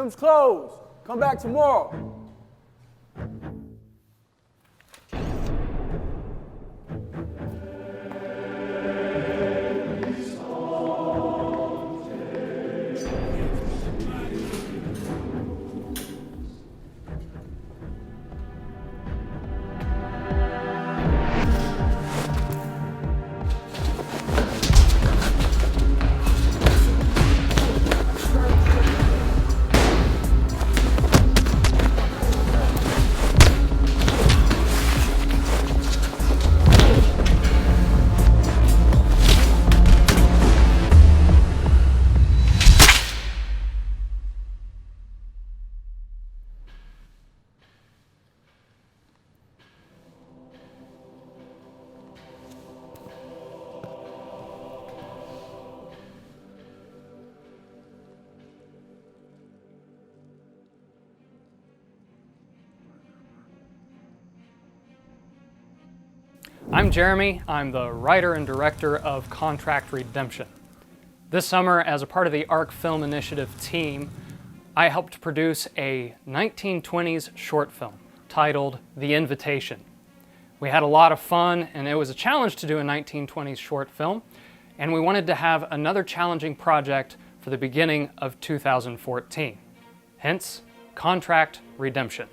Gym's closed. Come back tomorrow. I'm Jeremy. I'm the writer and director of Contract Redemption. This summer, as a part of the ARC Film Initiative team, I helped produce a 1920s short film titled The Invitation. We had a lot of fun, and it was a challenge to do a 1920s short film, and we wanted to have another challenging project for the beginning of 2014. Hence, Contract Redemption.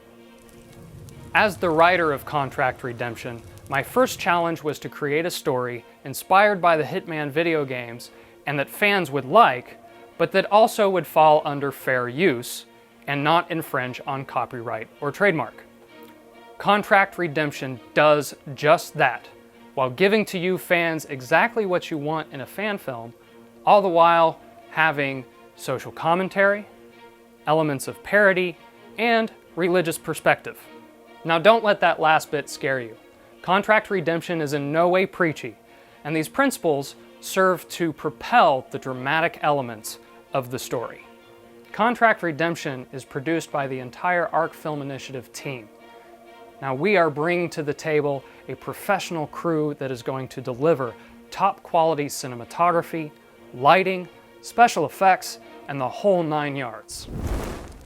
As the writer of Contract Redemption, my first challenge was to create a story inspired by the Hitman video games and that fans would like, but that also would fall under fair use and not infringe on copyright or trademark. Contract Redemption does just that, while giving to you fans exactly what you want in a fan film, all the while having social commentary, elements of parody, and religious perspective. Now don't let that last bit scare you. Contract Redemption is in no way preachy, and these principles serve to propel the dramatic elements of the story. Contract Redemption is produced by the entire ARC Film Initiative team. Now we are bringing to the table a professional crew that is going to deliver top quality cinematography, lighting, special effects, and the whole 9 yards.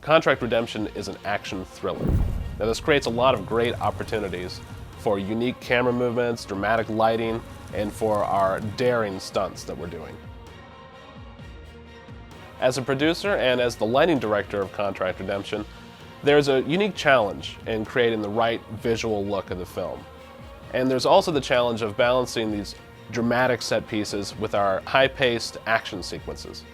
Contract Redemption is an action thriller. Now this creates a lot of great opportunities for unique camera movements, dramatic lighting, and for our daring stunts that we're doing. As a producer and as the lighting director of Contract Redemption, there's a unique challenge in creating the right visual look of the film. And there's also the challenge of balancing these dramatic set pieces with our high-paced action sequences.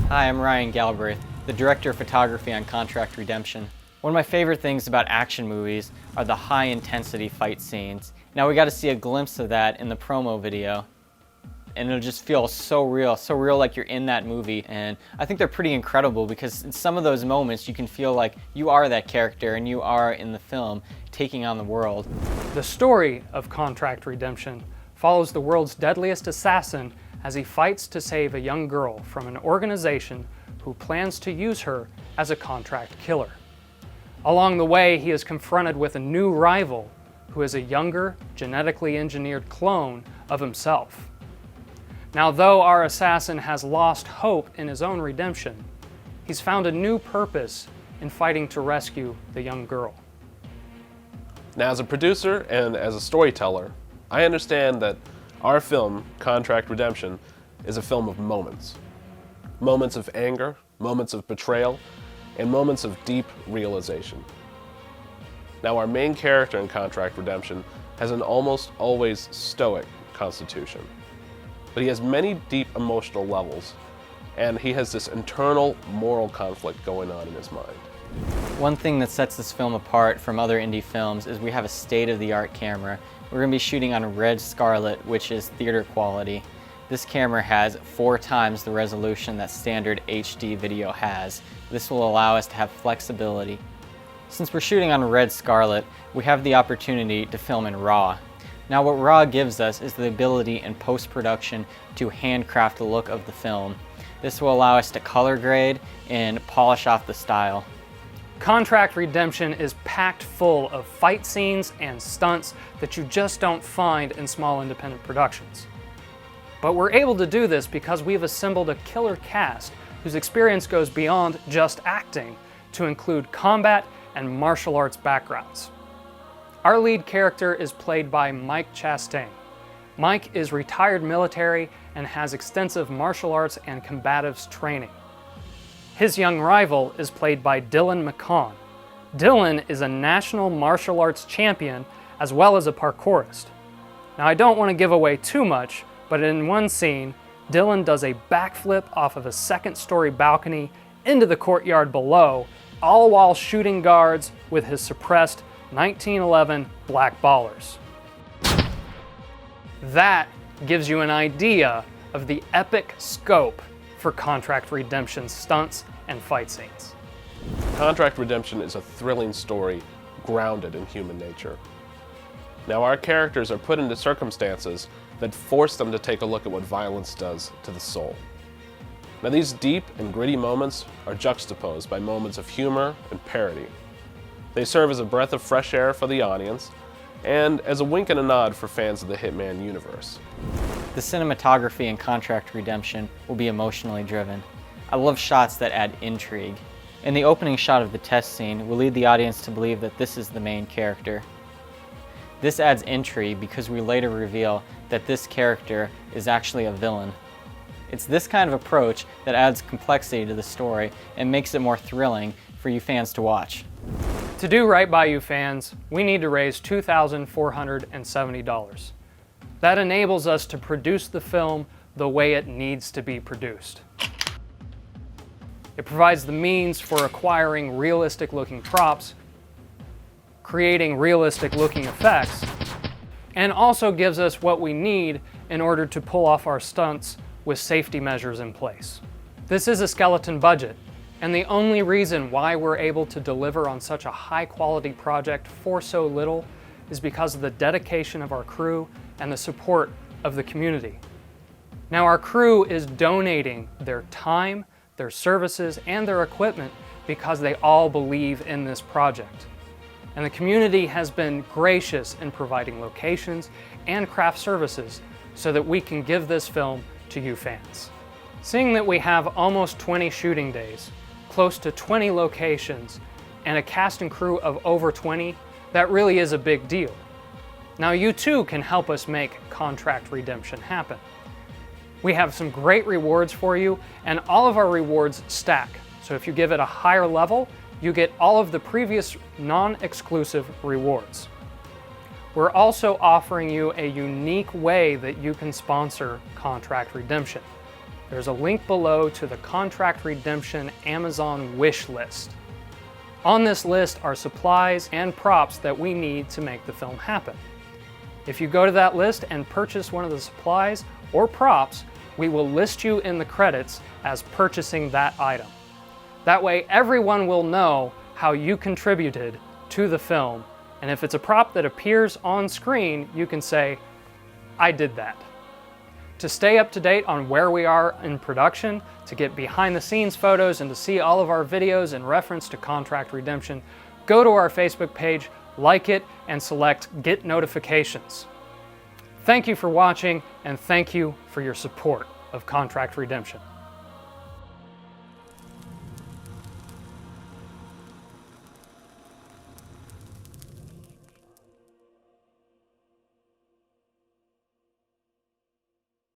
Hi, I'm Ryan Galbraith, the director of photography on Contract Redemption. One of my favorite things about action movies are the high-intensity fight scenes. Now we got to see a glimpse of that in the promo video, and it'll just feel so real like you're in that movie. And I think they're pretty incredible because in some of those moments you can feel like you are that character and you are in the film taking on the world. The story of Contract Redemption follows the world's deadliest assassin as he fights to save a young girl from an organization who plans to use her as a contract killer. Along the way, he is confronted with a new rival who is a younger, genetically engineered clone of himself. Now, though our assassin has lost hope in his own redemption, he's found a new purpose in fighting to rescue the young girl. Now, as a producer and as a storyteller, I understand that our film, Contract Redemption, is a film of moments. Moments of anger, moments of betrayal, and moments of deep realization. Now, our main character in Contract Redemption has an almost always stoic constitution, but he has many deep emotional levels, and he has this internal moral conflict going on in his mind. One thing that sets this film apart from other indie films is we have a state-of-the-art camera. We're going to be shooting on a Red Scarlet, which is theater quality. This camera has 4 times the resolution that standard HD video has. This will allow us to have flexibility. Since we're shooting on Red Scarlet, we have the opportunity to film in RAW. Now what RAW gives us is the ability in post-production to handcraft the look of the film. This will allow us to color grade and polish off the style. Contract Redemption is packed full of fight scenes and stunts that you just don't find in small independent productions. But we're able to do this because we've assembled a killer cast whose experience goes beyond just acting to include combat and martial arts backgrounds. Our lead character is played by Mike Chastain. Mike is retired military and has extensive martial arts and combatives training. His young rival is played by Dylan McCaughan. Dylan is a national martial arts champion as well as a parkourist. Now, I don't want to give away too much, but in one scene, Dylan does a backflip off of a second-story balcony into the courtyard below, all while shooting guards with his suppressed 1911 black ballers. That gives you an idea of the epic scope for Contract Redemption's stunts and fight scenes. Contract Redemption is a thrilling story grounded in human nature. Now, our characters are put into circumstances that force them to take a look at what violence does to the soul. Now, these deep and gritty moments are juxtaposed by moments of humor and parody. They serve as a breath of fresh air for the audience and as a wink and a nod for fans of the Hitman universe. The cinematography in Contract Redemption will be emotionally driven. I love shots that add intrigue. In the opening shot of the test scene, we'll lead the audience to believe that this is the main character. This adds intrigue because we later reveal that this character is actually a villain. It's this kind of approach that adds complexity to the story and makes it more thrilling for you fans to watch. To do right by you fans, we need to raise $2,470. That enables us to produce the film the way it needs to be produced. It provides the means for acquiring realistic-looking props, creating realistic-looking effects, and also gives us what we need in order to pull off our stunts with safety measures in place. This is a skeleton budget, and the only reason why we're able to deliver on such a high-quality project for so little is because of the dedication of our crew and the support of the community. Now, our crew is donating their time, their services, and their equipment because they all believe in this project. And the community has been gracious in providing locations and craft services so that we can give this film to you fans. Seeing that we have almost 20 shooting days, close to 20 locations, and a cast and crew of over 20, that really is a big deal. Now, you too can help us make Contract Redemption happen. We have some great rewards for you, and all of our rewards stack. So if you give it a higher level, you get all of the previous non-exclusive rewards. We're also offering you a unique way that you can sponsor Contract Redemption. There's a link below to the Contract Redemption Amazon wish list. On this list are supplies and props that we need to make the film happen. If you go to that list and purchase one of the supplies or props, we will list you in the credits as purchasing that item. That way, everyone will know how you contributed to the film, and if it's a prop that appears on screen, you can say, I did that. To stay up to date on where we are in production, to get behind the scenes photos, and to see all of our videos in reference to Contract Redemption, go to our Facebook page, like it, and select Get Notifications. Thank you for watching, and thank you for your support of Contract Redemption.